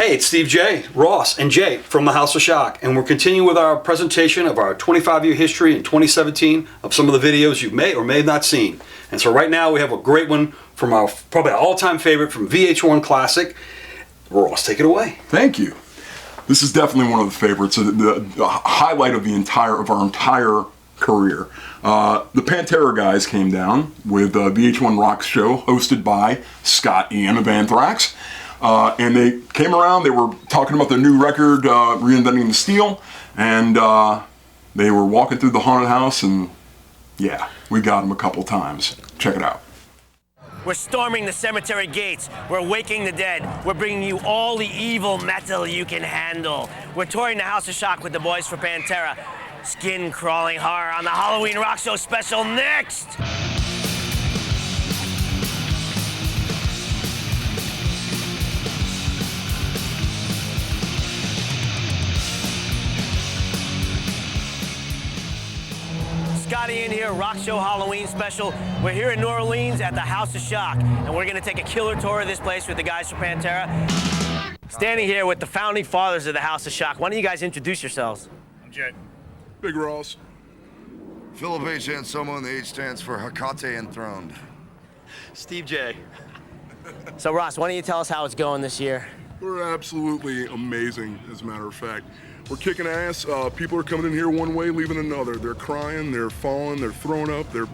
Hey, it's Steve J, Ross, and Jay from the House of Shock, and we're continuing with our presentation of our 25-year history in 2017 of some of the videos you may or may have not seen. And so right now we have a great one from our probably all-time favorite from VH1 Classic. Ross, take it away. Thank you. This is definitely one of the favorites, the highlight of our entire career. The Pantera guys came down with VH1 Rockshow, hosted by Scott Ian of Anthrax. And they came around, they were talking about their new record, Reinventing the Steel, and they were walking through the haunted house, and yeah, we got them a couple times. Check it out. We're storming the cemetery gates. We're waking the dead. We're bringing you all the evil metal you can handle. We're touring the House of Shock with the boys for Pantera. Skin-crawling horror on the Halloween Rock Show special next! Scotty in here, Rock Show Halloween special. We're here in New Orleans at the House of Shock, and we're gonna take a killer tour of this place with the guys from Pantera. Standing here with the founding fathers of the House of Shock. Why don't you guys introduce yourselves? I'm Jay. Big Ross. Philip H. Anselmo, and the H stands for Hecate Enthroned. Steve J. So Ross, why don't you tell us how it's going this year? We're absolutely amazing, as a matter of fact. We're kicking ass. People are coming in here one way, leaving another. They're crying, they're falling, they're throwing up, they're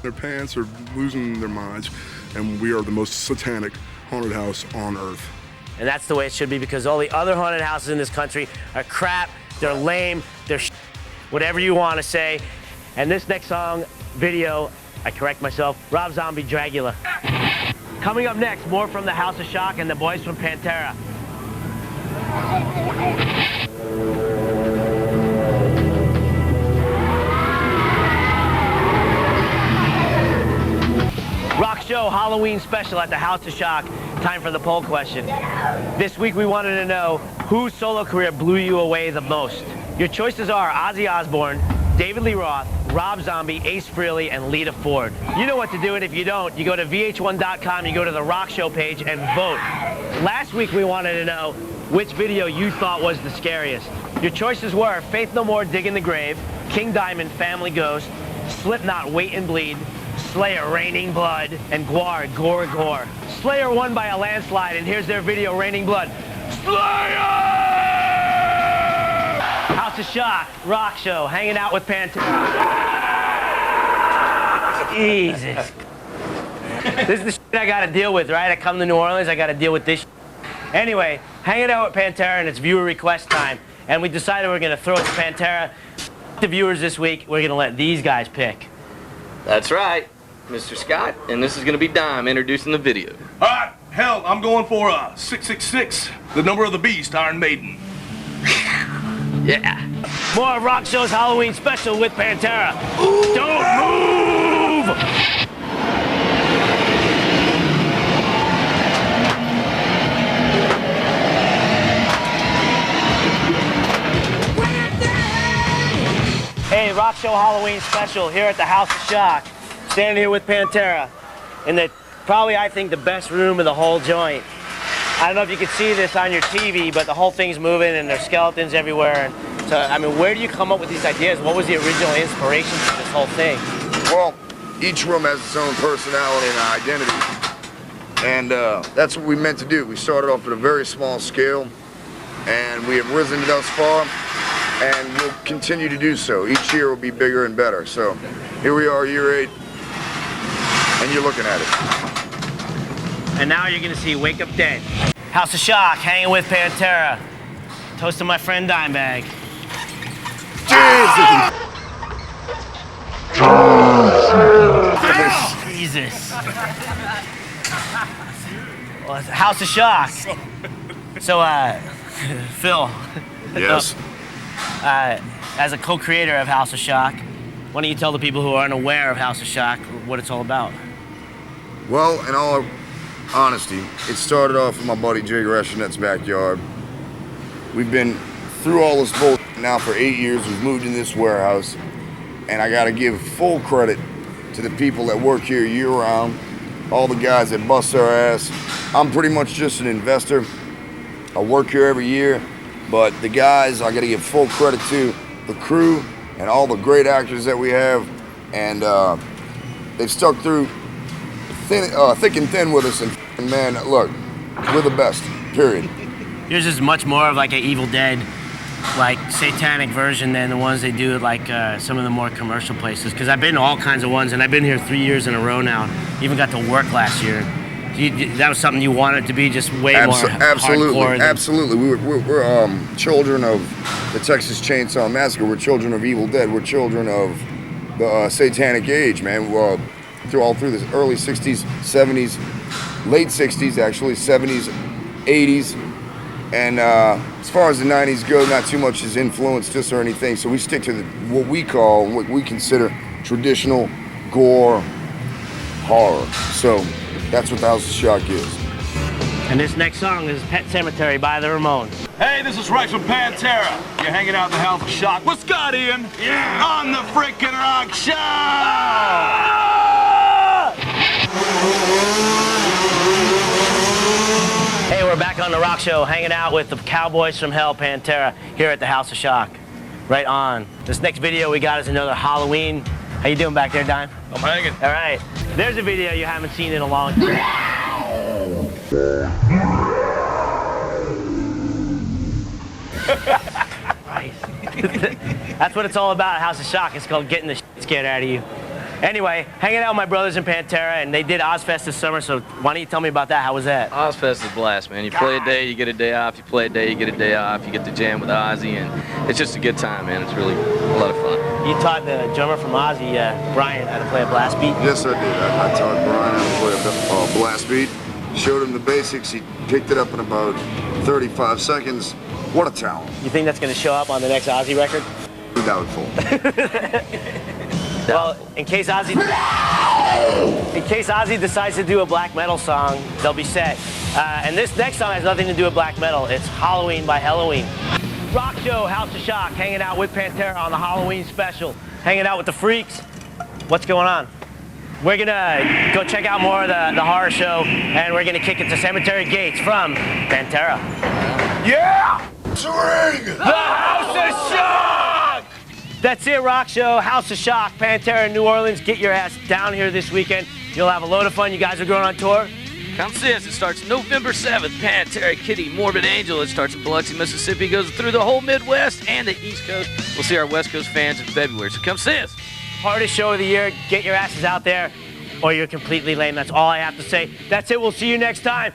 their pants, they're losing their minds. And we are the most satanic haunted house on earth. And that's the way it should be, because all the other haunted houses in this country are crap, they're lame, they're whatever you want to say. And this next song, video, I correct myself, Rob Zombie, Dragula. Coming up next, more from the House of Shock and the boys from Pantera. Rock Show Halloween special at the House of Shock. Time for the poll question. This week we wanted to know whose solo career blew you away the most. Your choices are Ozzy Osbourne, David Lee Roth, Rob Zombie, Ace Frehley, and Lita Ford. You know what to do, and if you don't, you go to VH1.com, you go to the Rock Show page and vote. Last week we wanted to know which video you thought was the scariest. Your choices were Faith No More, Dig in the Grave, King Diamond, Family Ghost, Slipknot, Wait and Bleed, Slayer, Raining Blood, and Gwar, Gore Gore. Slayer won by a landslide, and here's their video, Raining Blood. Slayer! House of Shock, Rock Show, hanging out with Pantera. Jesus. This is the shit I gotta deal with, right? I come to New Orleans, I gotta deal with this shit. Anyway, hanging out with Pantera, and it's viewer request time. And we decided we're gonna throw it to Pantera. The viewers this week, we're gonna let these guys pick. That's right, Mr. Scott, and this is gonna be Dime introducing the video. All right, hell, I'm going for 666, the number of the beast, Iron Maiden. Yeah. More of Rock Show's Halloween special with Pantera. Ooh. Don't move! Hey, Rock Show Halloween special here at the House of Shock. Standing here with Pantera in the probably, I think, the best room of the whole joint. I don't know if you can see this on your TV, but the whole thing's moving and there's skeletons everywhere. And so, I mean, where do you come up with these ideas? What was the original inspiration for this whole thing? Well, each room has its own personality and identity. And that's what we meant to do. We started off at a very small scale, and we have risen thus far, and we'll continue to do so. Each year will be bigger and better. So here we are, year 8, and you're looking at it. And now you're gonna see Wake Up Dead. House of Shock, hanging with Pantera. Toast to my friend Dimebag. Jesus. Well, it's House of Shock. So, Phil. Yes. As a co-creator of House of Shock, why don't you tell the people who are unaware of House of Shock what it's all about? Well, in all honesty, it started off in my buddy Jay Greshonet's backyard. We've been through all this bullshit now for 8 years. We've moved in this warehouse, and I gotta give full credit to the people that work here year-round, all the guys that bust our ass. I'm pretty much just an investor, I work here every year, but the guys, I got to give full credit to the crew and all the great actors that we have, and they've stuck through thick and thin with us, and man, look, we're the best, period. Yours is much more of like an Evil Dead, like satanic version than the ones they do at like some of the more commercial places. Because I've been to all kinds of ones, and I've been here 3 years in a row now. Even got to work last year. That was something you wanted to be, just way more hardcore. Absolutely. We're children of the Texas Chainsaw Massacre. We're children of Evil Dead. We're children of the Satanic Age, man. Through the early 60s, 70s, late 60s actually, 70s, 80s. And as far as the 90s go, not too much has influenced us or anything. So we stick to what we consider traditional gore horror. So that's what the House of Shock is. And this next song is Pet Cemetery by the Ramones. Hey, this is Rex from Pantera. You're hanging out in the House of Shock with Scott Ian. Yeah. On the freaking Rock Show. Hey, we're back on the Rock Show, hanging out with the Cowboys from Hell, Pantera, here at the House of Shock. Right on. This next video we got is another Halloween. How you doing back there, Dime? I'm hanging. All right. There's a video you haven't seen in a long time. That's what it's all about, House of Shock. It's called getting the shit scared out of you. Anyway, hanging out with my brothers in Pantera, and they did Ozfest this summer, so why don't you tell me about that? How was that? Ozfest is a blast, man. You play a day, you get a day off. You play a day, you get a day off. You get to jam with Ozzy, and it's just a good time, man. It's really a lot of fun. You taught the drummer from Ozzy, Brian, how to play a blast beat? Yes, I did. I taught Brian how to play a blast beat. Showed him the basics. He picked it up in about 35 seconds. What a talent. You think that's going to show up on the next Ozzy record? Doubtful. Well, in case Ozzy decides to do a black metal song, they'll be set. And this next song has nothing to do with black metal. It's Halloween by Halloween. Rock Show, House of Shock, hanging out with Pantera on the Halloween special. Hanging out with the freaks. What's going on? We're gonna go check out more of the horror show, and we're gonna kick it to Cemetery Gates from Pantera. Yeah! Swing! The House of Shock! That's it, Rock Show, House of Shock, Pantera in New Orleans. Get your ass down here this weekend. You'll have a load of fun. You guys are going on tour? Come see us. It starts November 7th. Pantera, Kitty, Morbid Angel. It starts in Biloxi, Mississippi. Goes through the whole Midwest and the East Coast. We'll see our West Coast fans in February, so come see us. Hardest show of the year. Get your asses out there, or you're completely lame. That's all I have to say. That's it. We'll see you next time.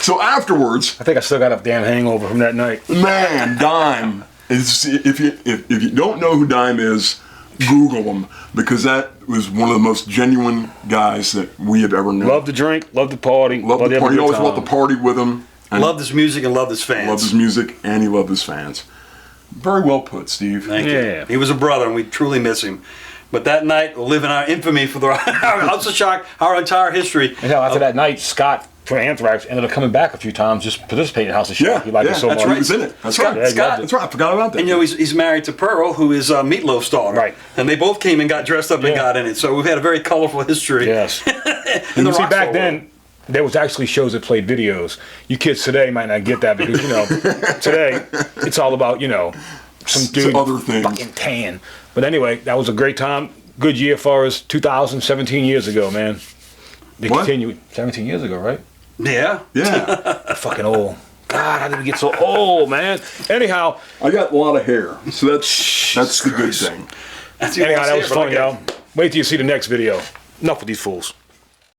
So afterwards, I think I still got a damn hangover from that night. man, Dime. If you don't know who Dime is, Google him, because that was one of the most genuine guys that we have ever known. Love to drink, love to party. Love the party. He always wanted to party with him. Loved his music and loved his fans. Loved his music and he loved his fans. Very well put, Steve. Thank you. He was a brother, and we truly miss him. But that night, we'll live in our infamy for our House of Shock, our entire history. And hell, after that night, Scott from Anthrax ended up coming back a few times, just participating in House of Shock. Yeah, He liked it so that's much. right. He was in it. That's Scott, right. Scott. That's right. I forgot about that. And you know, he's married to Pearl, who is Meatloaf's daughter. Right. And they both came and got dressed up and got in it. So we've had a very colorful history. Yes. in the See, rock back soul then, world. there was actually shows that played videos. You kids today might not get that because, you know, today it's all about, you know, some dude other things. fucking tan. But anyway, that was a great time. Good year for us. 2017 years ago, man. They What? continue. 17 years ago, right? Yeah. Yeah. I'm fucking old. God, how did we get so old, man? Anyhow, I got a lot of hair, so that's the good thing. That's the anyhow, only that was but fun, okay. y'all. Wait till you see the next video. Enough with these fools.